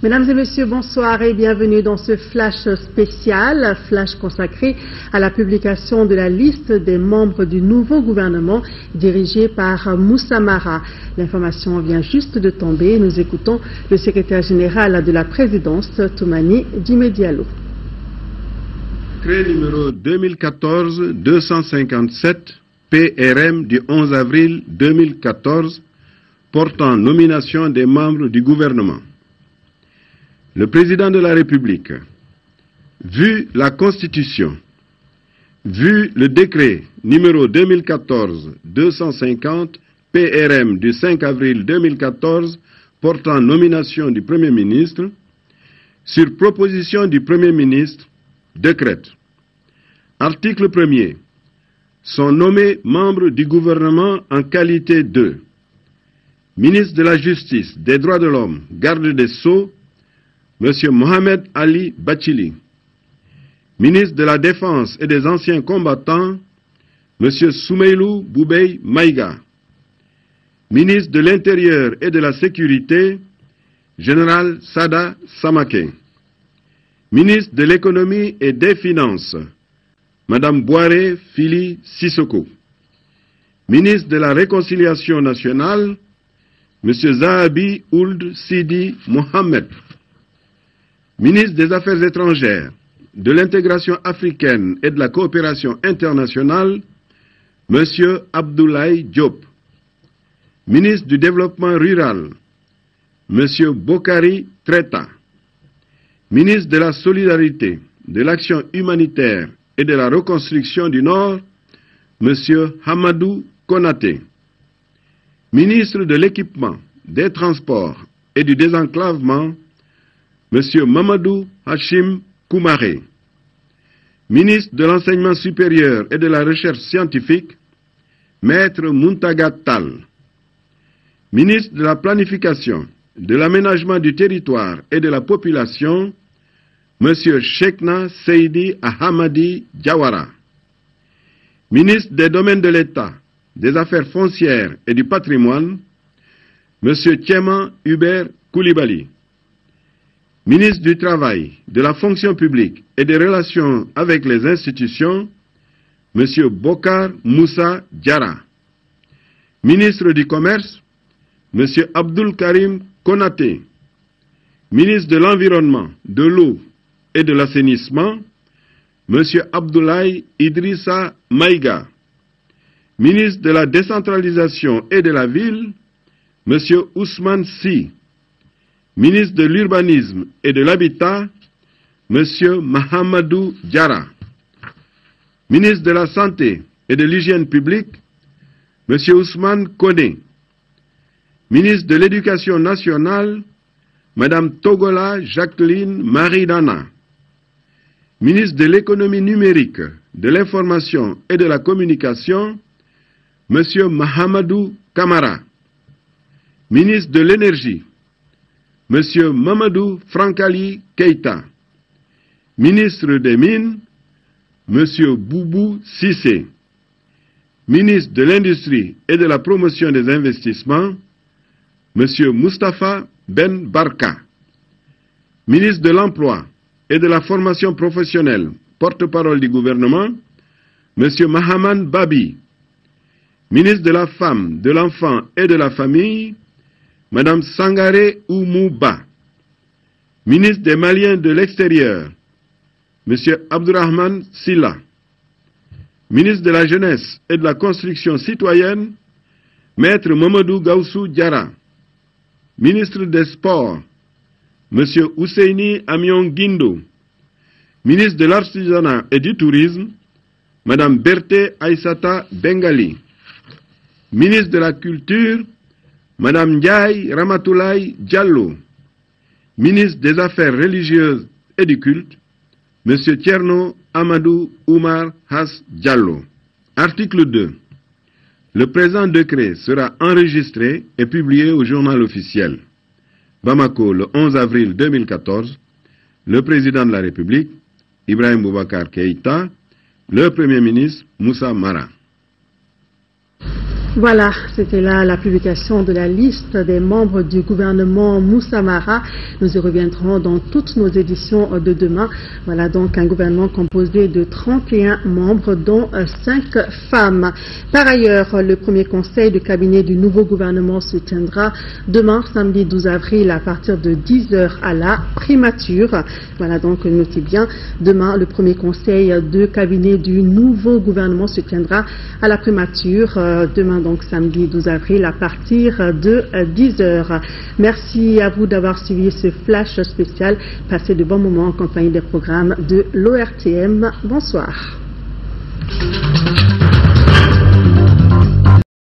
Mesdames et messieurs, bonsoir et bienvenue dans ce flash spécial, flash consacré à la publication de la liste des membres du nouveau gouvernement dirigé par Moussa Mara. L'information vient juste de tomber. Nous écoutons le secrétaire général de la présidence, Toumani Djimé-Diallo. Décret numéro 2014-257 PRM du 11 avril 2014 portant nomination des membres du gouvernement. Le président de la République, vu la Constitution, vu le décret numéro 2014-250 PRM du 5 avril 2014 portant nomination du Premier ministre, sur proposition du Premier ministre, décrète. Article 1er. Sont nommés membres du gouvernement en qualité de ministre de la Justice, des Droits de l'Homme, garde des Sceaux, M. Mohamed Ali Bachili. Ministre de la Défense et des Anciens Combattants, M. Soumeilou Boubey Maïga. Ministre de l'Intérieur et de la Sécurité, Général Sada Samake. Ministre de l'Économie et des Finances, Madame Boiré Fili Sissoko. Ministre de la Réconciliation nationale, M. Zahabi Ould Sidi Mohamed. Ministre des Affaires étrangères, de l'intégration africaine et de la coopération internationale, M. Abdoulaye Diop. Ministre du Développement rural, M. Bokari Treta. Ministre de la Solidarité, de l'Action humanitaire et de la Reconstruction du Nord, M. Hamadou Konaté. Ministre de l'Équipement, des Transports et du Désenclavement, M. Mamadou Hachim Koumaré. Ministre de l'Enseignement supérieur et de la Recherche scientifique, Maître Muntaga Tal. Ministre de la Planification, de l'Aménagement du territoire et de la population, M. Cheikhna Seydi Ahamadi Diawara. Ministre des Domaines de l'État, des Affaires foncières et du patrimoine, M. Tcheman Hubert Koulibaly. Ministre du Travail, de la Fonction publique et des Relations avec les institutions, M. Bokar Moussa Diarra. Ministre du Commerce, M. Abdul Karim Konaté. Ministre de l'Environnement, de l'Eau et de l'Assainissement, M. Abdoulaye Idrissa Maïga. Ministre de la Décentralisation et de la Ville, M. Ousmane Sy. Ministre de l'Urbanisme et de l'Habitat, M. Mahamadou Diarra. Ministre de la Santé et de l'Hygiène publique, M. Ousmane Koné. Ministre de l'Éducation nationale, Mme Togola Jacqueline Maridana. Ministre de l'Économie numérique, de l'Information et de la Communication, M. Mahamadou Kamara. Ministre de l'Énergie, M. Mamadou Frankali Keïta. Ministre des Mines, M. Boubou Sissé. Ministre de l'Industrie et de la Promotion des Investissements, M. Moustapha Ben Barka. Ministre de l'Emploi et de la Formation professionnelle, porte-parole du gouvernement, M. Mahaman Babi. Ministre de la Femme, de l'Enfant et de la Famille, Mme Sangaré Oumouba. Ministre des Maliens de l'Extérieur, M. Abdourahmane Silla. Ministre de la Jeunesse et de la Construction citoyenne, Maître Mamadou Gaussou Diarra. Ministre des Sports, M. Ousseini Amion Guindo. Ministre de l'Artisanat et du Tourisme, Mme Berthe Aïssata Bengali. Ministre de la Culture, Mme Ndiaye Ramatoulaye Diallo. Ministre des Affaires religieuses et du culte, M. Tierno Amadou Oumar Has Diallo. Article 2. Le présent décret sera enregistré et publié au journal officiel. Bamako, le 11 avril 2014, le président de la République, Ibrahim Boubacar Keïta, le Premier ministre, Moussa Mara. Voilà, c'était là la publication de la liste des membres du gouvernement Moussa Mara. Nous y reviendrons dans toutes nos éditions de demain. Voilà donc un gouvernement composé de 31 membres, dont 5 femmes. Par ailleurs, le premier conseil de cabinet du nouveau gouvernement se tiendra demain, samedi 12 avril, à partir de 10h à la primature. Voilà donc, notez bien, demain, le premier conseil de cabinet du nouveau gouvernement se tiendra à la primature. Demain, donc samedi 12 avril à partir de 10h. Merci à vous d'avoir suivi ce flash spécial. Passez de bons moments en compagnie des programmes de l'ORTM. Bonsoir.